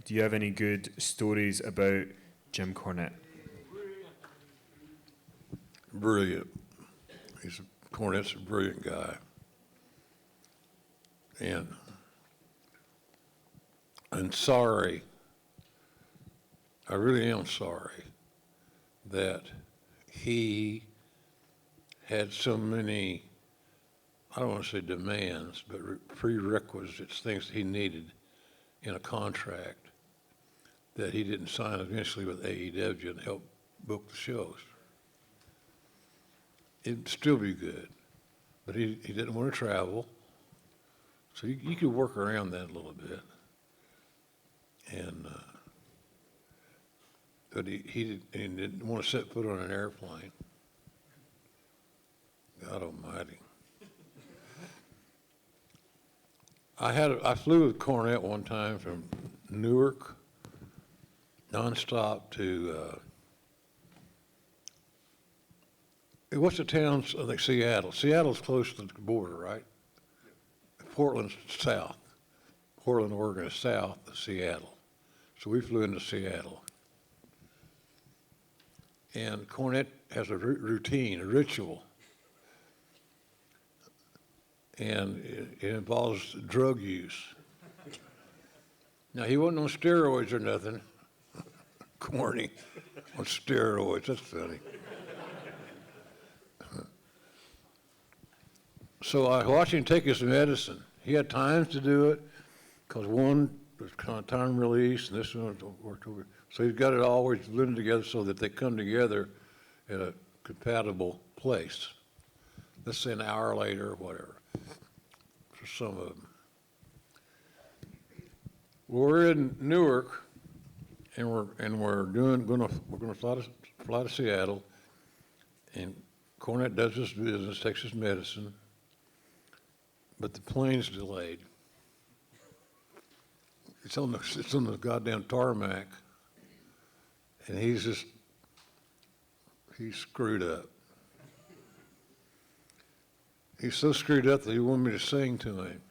do you have any good stories about Jim Cornette? Brilliant. Cornette's a brilliant guy. And I'm sorry, I really am sorry that he had so many, I don't want to say demands, but prerequisites, things he needed in a contract that he didn't sign eventually with AEW and help book the shows. It'd still be good, but he didn't want to travel, so you could work around that a little bit. And but he didn't want to set foot on an airplane. God Almighty. I flew with Cornette one time from Newark, nonstop to what's the town? I think Seattle. Seattle's close to the border, right? Portland's south. Portland, Oregon is south of Seattle. So we flew into Seattle. And Cornette has a routine, a ritual. And it involves drug use. Now, he wasn't on steroids or nothing. Corny on steroids, that's funny. So I watched him take his medicine. He had times to do it, because one was kind of time release, and this one worked over. So he's got it always blended together so that they come together at a compatible place. Let's say an hour later or whatever, for some of them. We're in Newark, and we're gonna fly to Seattle, and Cornette does his business, takes his medicine, but the plane's delayed. It's on the goddamn tarmac, and he's screwed up. He's so screwed up that he wanted me to sing to him.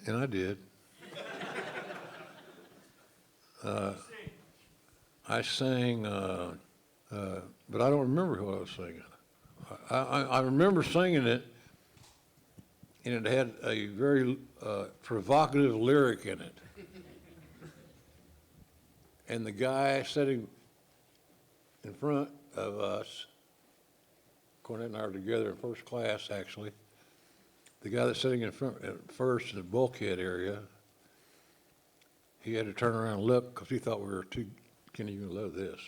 And I did. I sang, but I don't remember what I was singing. I remember singing it, and it had a very provocative lyric in it. And the guy sitting in front of us, Cornette and I were together in first class, actually. The guy that's sitting in front at first in the bulkhead area, he had to turn around and look because he thought we were too, can't even love this.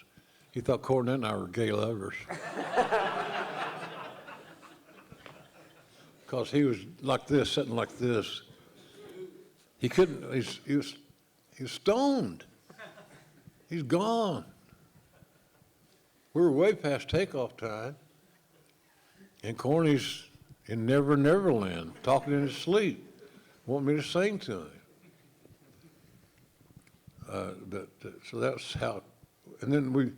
He thought Cornette and I were gay lovers. Because he was like this, sitting like this. He couldn't, he was stoned. He's gone. We were way past takeoff time, and Corny's in Never Never Land, talking in his sleep, wanting me to sing to him. So that's how, and then we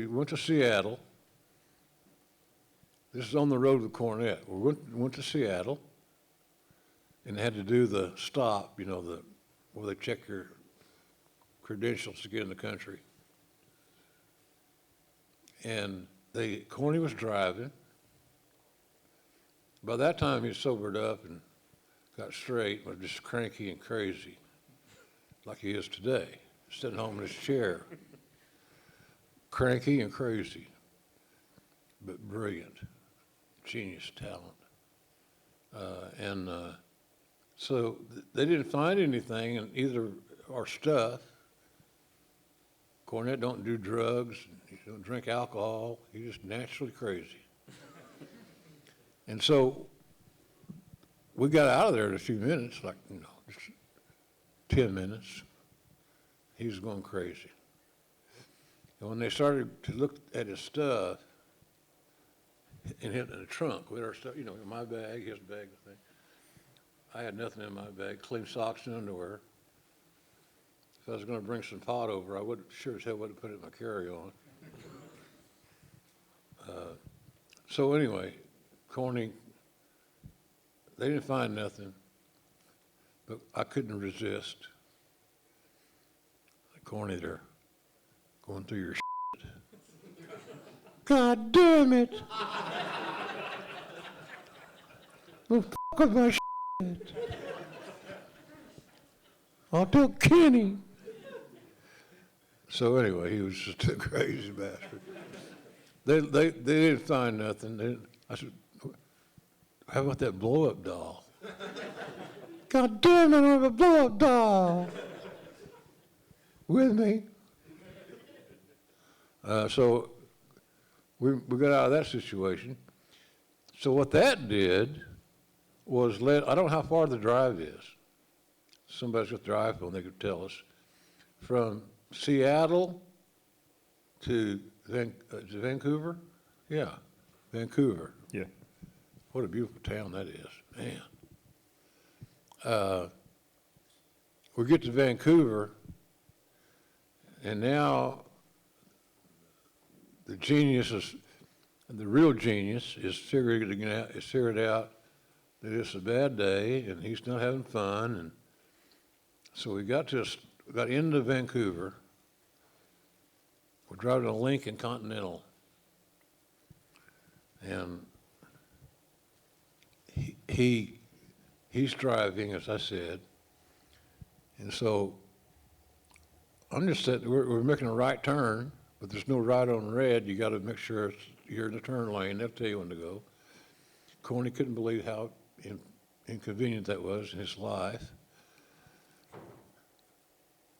went to Seattle. This is on the road with Cornette. We went to Seattle, and had to do the stop, where they check your credentials to get in the country. And Corny was driving. By that time, he sobered up and got straight, was just cranky and crazy, like he is today, sitting home in his chair. Cranky and crazy, but brilliant, genius talent. So they didn't find anything in either our stuff. Cornette don't do drugs, he don't drink alcohol, he's just naturally crazy. And so we got out of there in a few minutes, just 10 minutes. He was going crazy. And when they started to look at his stuff, and hit in the trunk with our stuff, my bag, his bag, the thing. I had nothing in my bag, clean socks and underwear. If I was going to bring some pot over, I sure as hell wouldn't put it in my carry-on. So anyway, Corny, they didn't find nothing. But I couldn't resist. Corny, they're going through your shit. God damn it! Don't f*** with my shit. I'll tell Kenny. So anyway, he was just a crazy bastard. They didn't find nothing. I said, how about that blow-up doll? God damn it, I have a blow-up doll with me. So we got out of that situation. So what that did was I don't know how far the drive is. Somebody's got the iPhone, they could tell us. From Seattle to Vancouver? Yeah, Vancouver. Yeah. What a beautiful town that is, man. We get to Vancouver, and now the real genius is figured out that it's a bad day and he's not having fun, and so we got into Vancouver. We're driving a Lincoln Continental, and he's driving, as I said, and so I'm just sitting. We're making a right turn, but there's no right on red. You got to make sure you're in the turn lane. They'll tell you when to go. Corny couldn't believe how inconvenient that was in his life.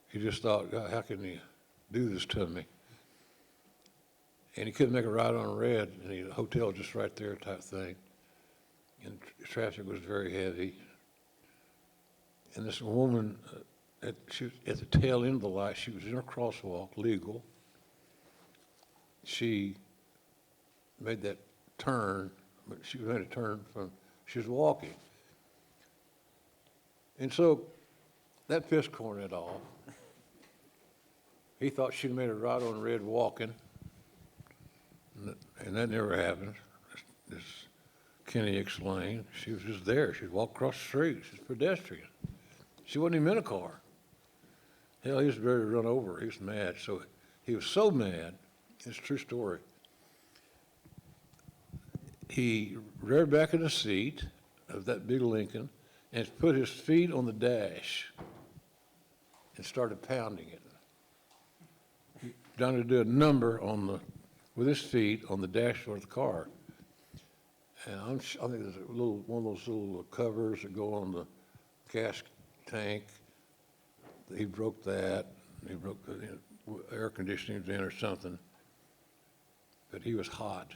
He just thought, God, how can you do this to me? And he couldn't make a right on red, and the hotel just right there type thing. And traffic was very heavy. And this woman, she was at the tail end of the light, she was in her crosswalk, legal. She made that turn, but she made a turn she was walking. And so that pissed Cornette off. He thought she'd made a right on red walking, and that never happened. As Kenny explained, she was just there. She'd walk across the street. She's a pedestrian. She wasn't even in a car. Hell, he was ready to run over her. He was mad. So he was so mad, it's a true story. He reared back in the seat of that big Lincoln and put his feet on the dash and started pounding it. Trying to do a number with his feet on the dashboard of the car. And I think there's one of those little covers that go on the gas tank. He broke that. He broke the air conditioning in or something. But he was hot.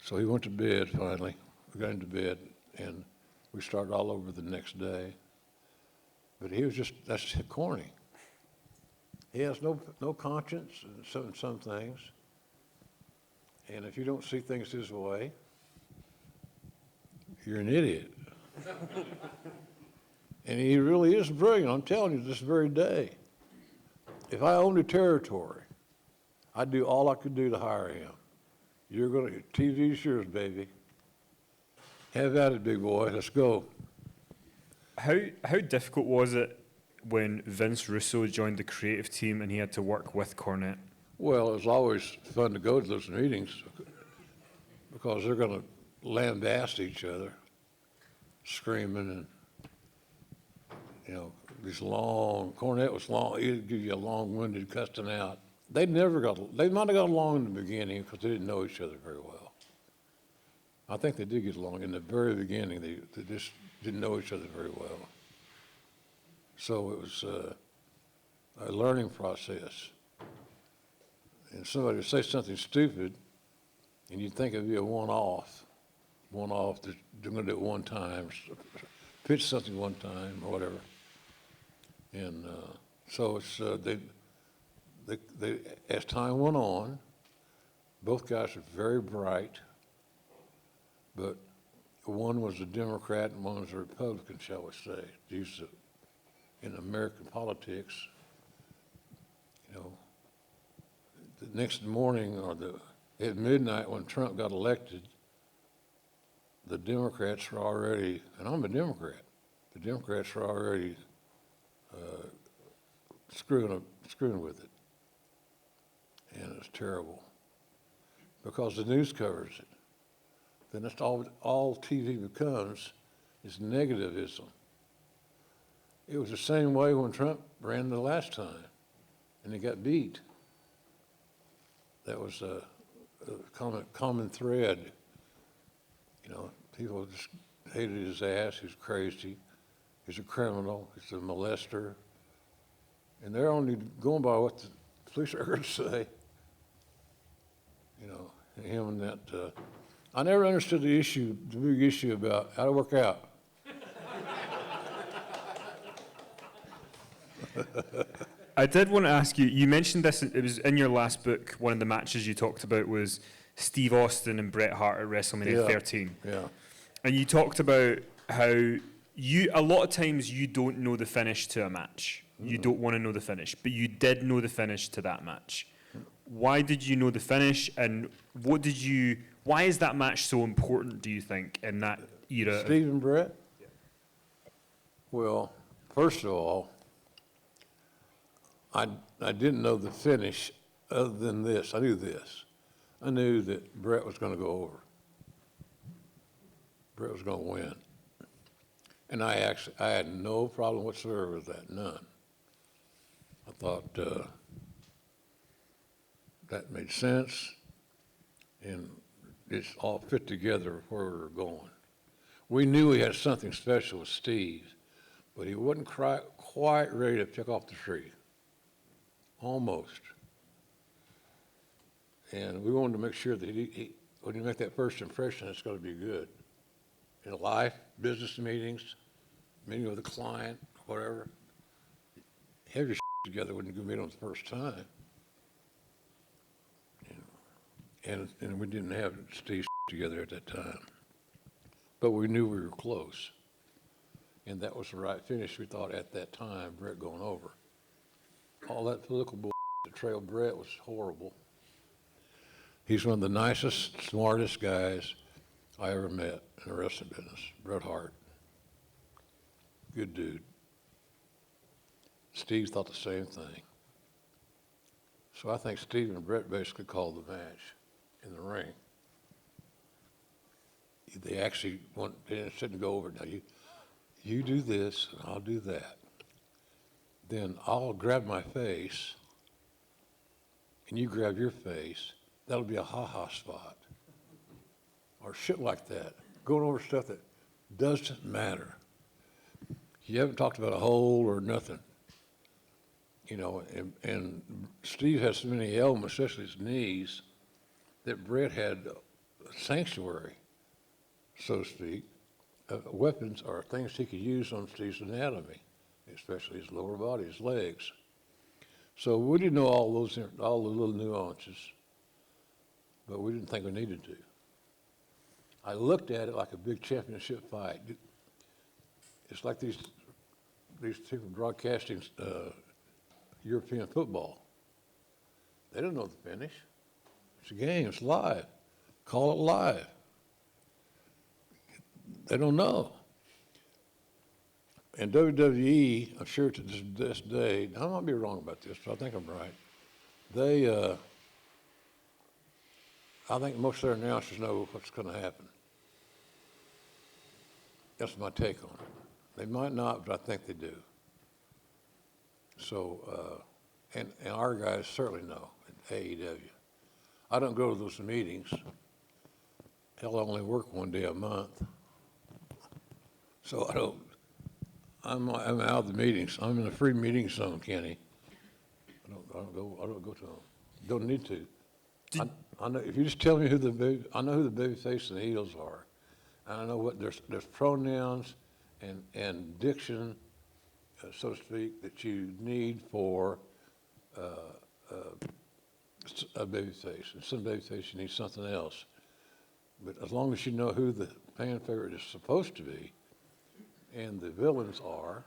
So he went to bed finally. We got into bed and we started all over the next day. But that's just corny. He has no conscience in some things. And if you don't see things his way, you're an idiot. And he really is brilliant. I'm telling you this very day. If I owned a territory, I'd do all I could do to hire him. TV's yours, baby. Have at it, big boy. Let's go. How difficult was it when Vince Russo joined the creative team and he had to work with Cornette? Well, it was always fun to go to those meetings because they're going to lambast each other, screaming and, these long, Cornette was long, he'd give you a long-winded cussing out. They might have got along in the beginning because they didn't know each other very well. I think they did get along in the very beginning. They just didn't know each other very well. So it was a learning process. And somebody would say something stupid, and you'd think it'd be a one-off, that they're going to do it one time, pitch something one time, or whatever. And so it's they as time went on, both guys were very bright, but one was a Democrat and one was a Republican, shall we say. These in American politics, the next morning or at midnight when Trump got elected, the Democrats were already, and I'm a Democrat, the Democrats are already screwing with it. And it's terrible because the news covers it. Then that's all TV becomes is negativism. It was the same way when Trump ran the last time and he got beat. That was a common thread. You know, people just hated his ass. He's crazy. He's a criminal. He's a molester. And they're only going by what the police are going to say. You know, him and that. I never understood the big issue about how to work out. I did want to ask you, you mentioned this, it was in your last book, one of the matches you talked about was Steve Austin and Bret Hart at WrestleMania 13. Yeah. And you talked about how a lot of times you don't know the finish to a match. You don't want to know the finish, but you did know the finish to that match. Why did you know the finish, and why is that match so important, do you think, in that era? Steve and Bret? Yeah. Well, first of all, I didn't know the finish other than this. I knew this. I knew that Bret was going to go over. Bret was going to win. And I had no problem whatsoever with that, none. I thought that made sense, and it's all fit together where we were going. We knew we had something special with Steve, but he wasn't quite ready to pick off the tree. Almost. And we wanted to make sure that when you make that first impression, it's going to be good. In life, business meetings, meeting with a client, whatever, have your together when you meet them the first time. And we didn't have Steve together at that time. But we knew we were close. And that was the right finish, we thought, at that time, Bret going over. All that political bull that trailed Bret was horrible. He's one of the nicest, smartest guys I ever met in the wrestling business, Bret Hart. Good dude. Steve thought the same thing. So I think Steve and Bret basically called the match in the ring. They actually didn't go over. Now you do this and I'll do that. Then I'll grab my face and you grab your face. That'll be a ha-ha spot. Or shit like that. Going over stuff that doesn't matter. You haven't talked about a hole or nothing. You know, and Steve has so many elements, especially his knees, that Bret had a sanctuary, so to speak, weapons or things he could use on Steve's anatomy, especially his lower body, his legs. So we didn't know all the little nuances, but we didn't think we needed to. I looked at it like a big championship fight. It's like these people broadcasting European football. They don't know the finish. It's a game, it's live. Call it live. They don't know. And WWE, I'm sure to this day, I might be wrong about this, but I think I'm right. I think most of their announcers know what's going to happen. That's my take on it. They might not, but I think they do. So, and our guys certainly know at AEW. I don't go to those meetings. Hell, I only work one day a month. So I'm out of the meetings. I'm in a free meeting zone, Kenny. I don't go to them. Don't need to. I know, if you just tell me I know who the baby face and the heels are. And I know what there's pronouns and diction, so to speak, that you need for a baby face. And some baby face you need something else. But as long as you know who the fan favorite is supposed to be and the villains are,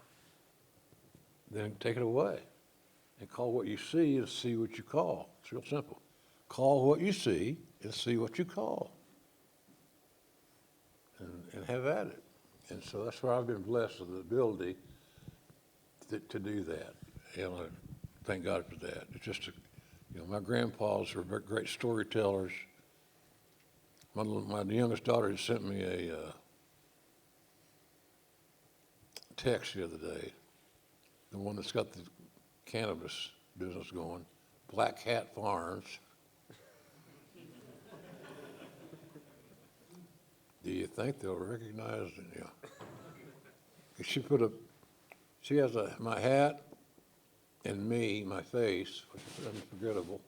then take it away and call what you see and see what you call. It's real simple. Call what you see and see what you call. And have at it. And so that's where I've been blessed with the ability to do that. And I thank God for that. It's just, my grandpas were great storytellers. My youngest daughter sent me a text the other day, the one that's got the cannabis business going, Black Hat Farms. Do you think they'll recognize it? Yeah. She has my hat and me, my face, which is unforgettable,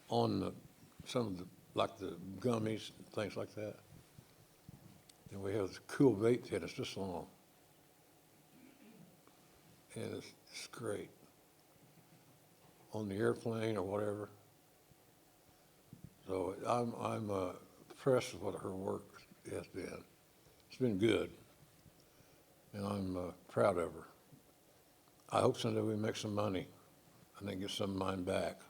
on some of the, like the gummies, things like that. And we have this cool vape pen, it's this long. And it's great. On the airplane or whatever. So I'm impressed with what her work has been. It's been good. And I'm proud of her. I hope someday we make some money and then get some of mine back.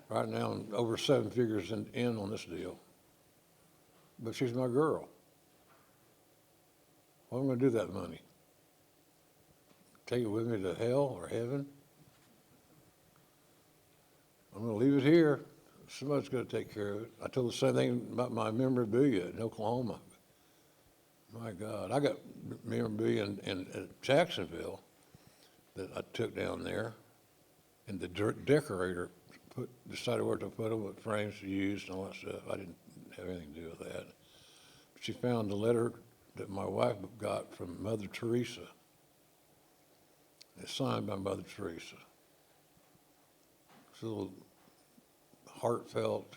Right now, I'm over 7 figures in on this deal. But she's my girl. What am I going to do with that money? Take it with me to hell or heaven? I'm going to leave it here. Somebody's going to take care of it. I told the same thing about my memorabilia in Oklahoma. My God, I got memorabilia in Jacksonville that I took down there, and the decorator decided where to put them, what frames to use, and all that stuff. I didn't have anything to do with that. But she found a letter that my wife got from Mother Teresa. It's signed by Mother Teresa. It's a little heartfelt,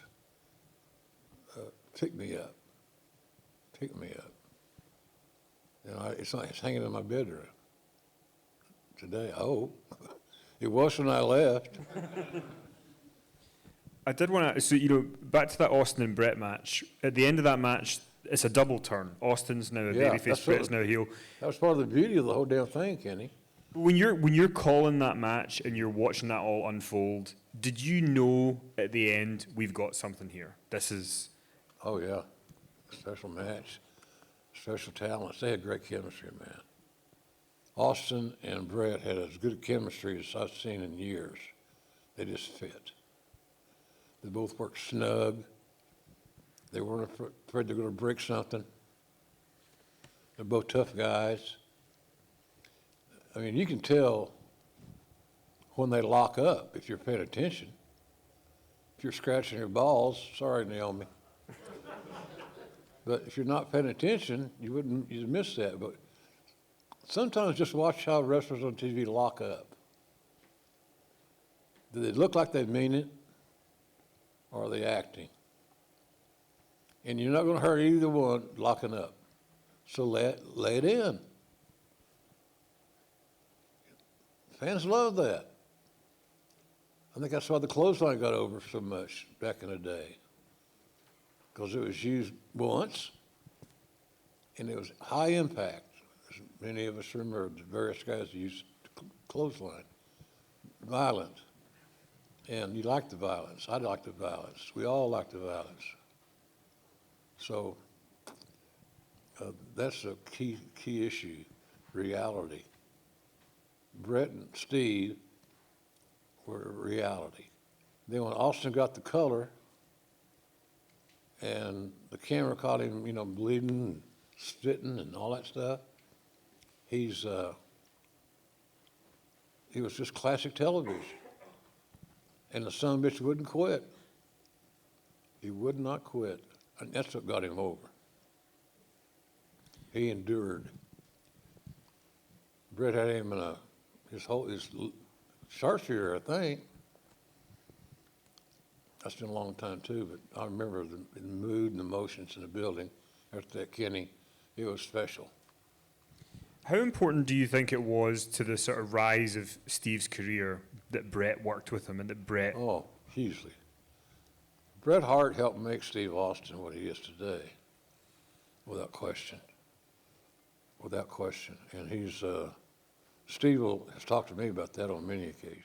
pick me up. And it's hanging in my bedroom today, I hope. It was when I left. I did want to, so, back to that Austin and Bret match. At the end of that match, it's a double turn. Austin's now a babyface, Bret's now a heel. That was part of the beauty of the whole damn thing, Kenny. When you're calling that match and you're watching that all unfold, did you know at the end, we've got something here? This is... Oh, yeah. Special match. Special talents. They had great chemistry, man. Austin and Bret had as good chemistry as I've seen in years. They just fit. They both worked snug. They weren't afraid they're going to break something. They're both tough guys. I mean, you can tell when they lock up if you're paying attention. If you're scratching your balls, sorry, Naomi. But if you're not paying attention, you'd miss that. But sometimes just watch how wrestlers on TV lock up. Do they look like they mean it, or are they acting? And you're not going to hurt either one locking up. So lay it in. Fans love that. I think that's why the clothesline got over so much back in the day. Because it was used once, and it was high impact. As many of us remember the various guys used clothesline. Violent. And you like the violence. I like the violence. We all like the violence. So that's a key issue, reality. Bret and Steve were reality. Then when Austin got the color, and the camera caught him, bleeding and spitting and all that stuff, he was just classic television. And the son of a bitch wouldn't quit. He would not quit. And that's what got him over. He endured. Bret had him in his sharpshooter, I think. That's been a long time too, but I remember the mood and the emotions in the building after that, Kenny. It was special. How important do you think it was to the sort of rise of Steve's career that Bret worked with him and that Bret... Oh, hugely. Bret Hart helped make Steve Austin what he is today, without question. Without question. And Steve has talked to me about that on many occasions.